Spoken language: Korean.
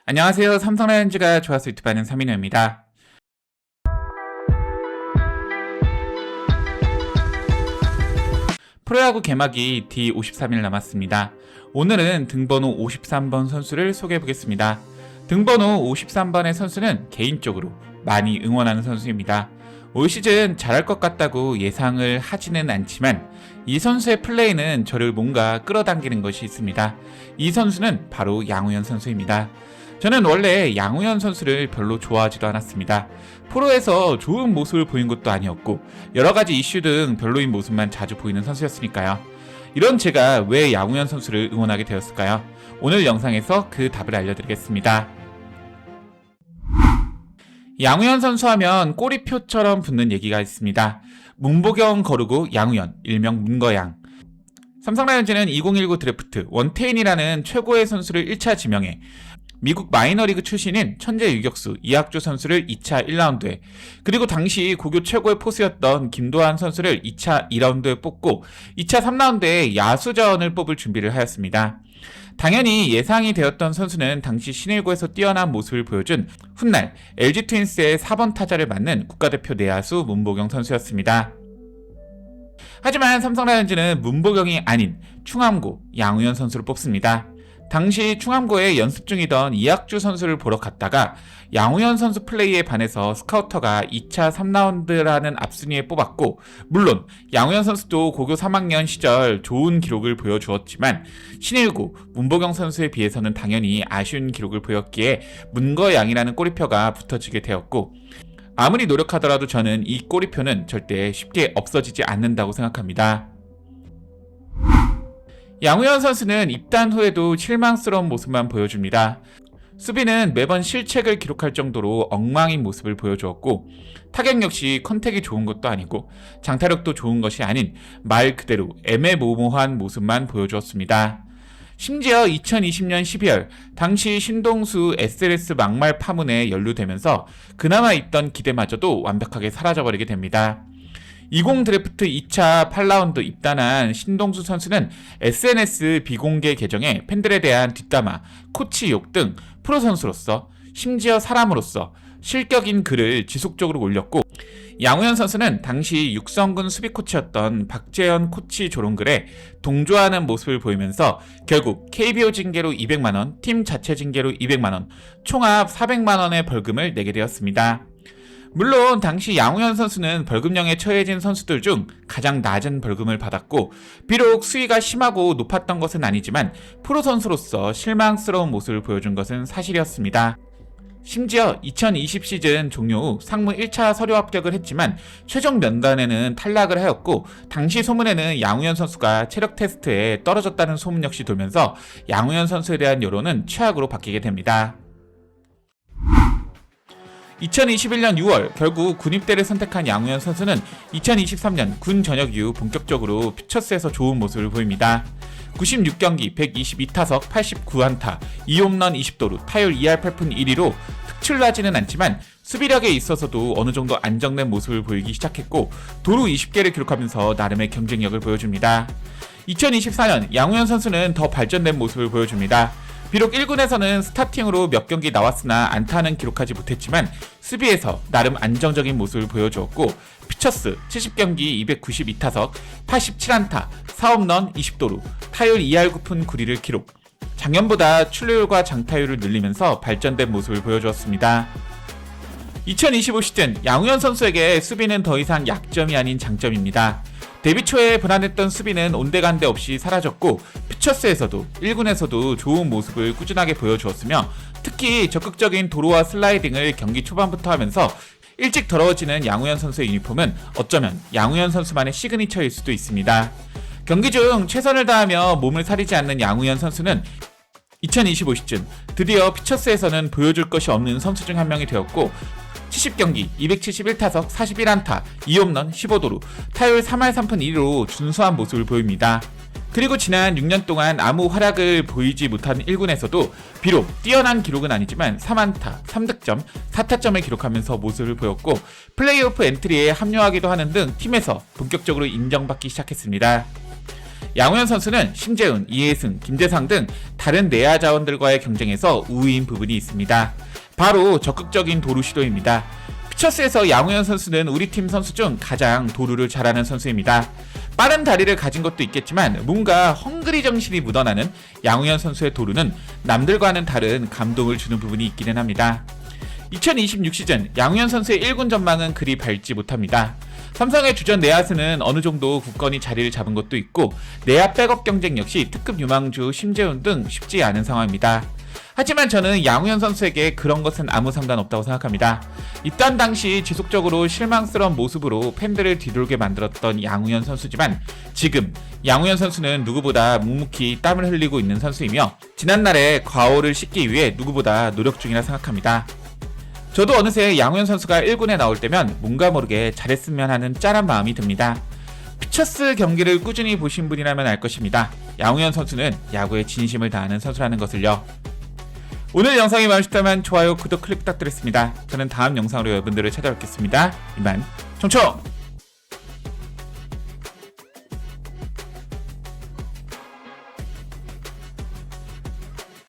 안녕하세요. 삼성라이온즈가 좋아서 유튜브 하는 서민호입니다. 프로야구 개막이 D53일 남았습니다. 오늘은 등번호 53번 선수를 소개해보겠습니다. 등번호 53번의 선수는 개인적으로 많이 응원하는 선수입니다. 올 시즌 잘할 것 같다고 예상을 하지는 않지만 이 선수의 플레이는 저를 뭔가 끌어당기는 것이 있습니다. 이 선수는 바로 양우현 선수입니다. 저는 원래 양우현 선수를 별로 좋아하지도 않았습니다. 프로에서 좋은 모습을 보인 것도 아니었고 여러가지 이슈 등 별로인 모습만 자주 보이는 선수였으니까요. 이런 제가 왜 양우현 선수를 응원하게 되었을까요? 오늘 영상에서 그 답을 알려드리겠습니다. 양우현 선수 하면 꼬리표처럼 붙는 얘기가 있습니다. 문보경 거르고 양우현, 일명 문거양. 삼성라이온즈는 2019 드래프트 원태인이라는 최고의 선수를 1차 지명해 미국 마이너리그 출신인 천재 유격수 이학주 선수를 2차 1라운드에, 그리고 당시 고교 최고의 포수였던 김도한 선수를 2차 2라운드에 뽑고 2차 3라운드에 야수자원을 뽑을 준비를 하였습니다. 당연히 예상이 되었던 선수는 당시 신일고에서 뛰어난 모습을 보여준 훗날 LG 트윈스의 4번 타자를 맡는 국가대표 내야수 문보경 선수였습니다. 하지만 삼성라이온즈는 문보경이 아닌 충암고 양우현 선수를 뽑습니다. 당시 충암고에 연습 중이던 이학주 선수를 보러 갔다가 양우현 선수 플레이에 반해서 스카우터가 2차 3라운드라는 앞순위에 뽑았고, 물론 양우현 선수도 고교 3학년 시절 좋은 기록을 보여주었지만 신일고 문보경 선수에 비해서는 당연히 아쉬운 기록을 보였기에 문거양이라는 꼬리표가 붙어지게 되었고, 아무리 노력하더라도 저는 이 꼬리표는 절대 쉽게 없어지지 않는다고 생각합니다. 양우현 선수는 입단 후에도 실망스러운 모습만 보여줍니다. 수비는 매번 실책을 기록할 정도로 엉망인 모습을 보여주었고, 타격 역시 컨택이 좋은 것도 아니고 장타력도 좋은 것이 아닌 말 그대로 애매모호한 모습만 보여주었습니다. 심지어 2020년 12월 당시 신동수 SLS 막말 파문에 연루되면서 그나마 있던 기대마저도 완벽하게 사라져버리게 됩니다. 20 드래프트 2차 8라운드 입단한 신동수 선수는 SNS 비공개 계정에 팬들에 대한 뒷담화, 코치 욕 등 프로 선수로서, 심지어 사람으로서 실격인 글을 지속적으로 올렸고, 양우현 선수는 당시 육성군 수비 코치였던 박재현 코치 조롱글에 동조하는 모습을 보이면서 결국 KBO 징계로 200만원, 팀 자체 징계로 200만원, 총합 400만원의 벌금을 내게 되었습니다. 물론 당시 양우현 선수는 벌금형에 처해진 선수들 중 가장 낮은 벌금을 받았고, 비록 수위가 심하고 높았던 것은 아니지만 프로 선수로서 실망스러운 모습을 보여준 것은 사실이었습니다. 심지어 2020 시즌 종료 후 상무 1차 서류 합격을 했지만 최종 면단에는 탈락을 하였고, 당시 소문에는 양우현 선수가 체력 테스트에 떨어졌다는 소문 역시 돌면서 양우현 선수에 대한 여론은 최악으로 바뀌게 됩니다. 2021년 6월 결국 군입대를 선택한 양우현 선수는 2023년 군 전역 이후 본격적으로 퓨처스에서 좋은 모습을 보입니다. 96경기 122타석 89안타 2홈런 20도루 타율 2할 8푼 1리로 특출나지는 않지만 수비력에 있어서도 어느 정도 안정된 모습을 보이기 시작했고, 도루 20개를 기록하면서 나름의 경쟁력을 보여줍니다. 2024년 양우현 선수는 더 발전된 모습을 보여줍니다. 비록 1군에서는 스타팅으로 몇 경기 나왔으나 안타는 기록하지 못했지만 수비에서 나름 안정적인 모습을 보여주었고, 퓨처스 70경기 292타석 87안타 4홈런 20도루 타율 2할 9푼 9리를 기록, 작년보다 출루율과 장타율을 늘리면서 발전된 모습을 보여주었습니다. 2025 시즌 양우현 선수에게 수비는 더 이상 약점이 아닌 장점입니다. 데뷔 초에 불안했던 수비는 온데간데 없이 사라졌고, 퓨처스에서도 1군에서도 좋은 모습을 꾸준하게 보여주었으며, 특히 적극적인 도루와 슬라이딩을 경기 초반부터 하면서 일찍 더러워지는 양우현 선수의 유니폼은 어쩌면 양우현 선수만의 시그니처일 수도 있습니다. 경기 중 최선을 다하며 몸을 사리지 않는 양우현 선수는 2025 시즌 드디어 퓨처스에서는 보여줄 것이 없는 선수 중 한 명이 되었고, 70경기 271타석 41안타 2홈런 15도루 타율 3할 3푼 1리로 준수한 모습을 보입니다. 그리고 지난 6년 동안 아무 활약을 보이지 못한 1군에서도 비록 뛰어난 기록은 아니지만 3안타 3득점 4타점을 기록하면서 모습을 보였고, 플레이오프 엔트리에 합류하기도 하는 등 팀에서 본격적으로 인정받기 시작했습니다. 양우현 선수는 심재훈, 이해승, 김재상 등 다른 내야 자원들과의 경쟁에서 우위인 부분이 있습니다. 바로 적극적인 도루 시도입니다. 퓨처스에서 양우현 선수는 우리 팀 선수 중 가장 도루를 잘하는 선수입니다. 빠른 다리를 가진 것도 있겠지만 뭔가 헝그리 정신이 묻어나는 양우현 선수의 도루는 남들과는 다른 감동을 주는 부분이 있기는 합니다. 2026 시즌 양우현 선수의 1군 전망은 그리 밝지 못합니다. 삼성의 주전 내야수는 어느 정도 굳건히 자리를 잡은 것도 있고 내야 백업 경쟁 역시 특급 유망주 심재훈 등 쉽지 않은 상황입니다. 하지만 저는 양우현 선수에게 그런 것은 아무 상관없다고 생각합니다. 입단 당시 지속적으로 실망스러운 모습으로 팬들을 뒤돌게 만들었던 양우현 선수지만 지금 양우현 선수는 누구보다 묵묵히 땀을 흘리고 있는 선수이며 지난날의 과오를 씻기 위해 누구보다 노력 중이라 생각합니다. 저도 어느새 양우현 선수가 1군에 나올 때면 뭔가 모르게 잘했으면 하는 짠한 마음이 듭니다. 퓨처스 경기를 꾸준히 보신 분이라면 알 것입니다. 양우현 선수는 야구에 진심을 다하는 선수라는 것을요. 오늘 영상이 마음에 좋아요, 구독, 클릭 부탁드리겠습니다. 저는 다음 영상으로 여러분들을 찾아뵙겠습니다. 이만 총총!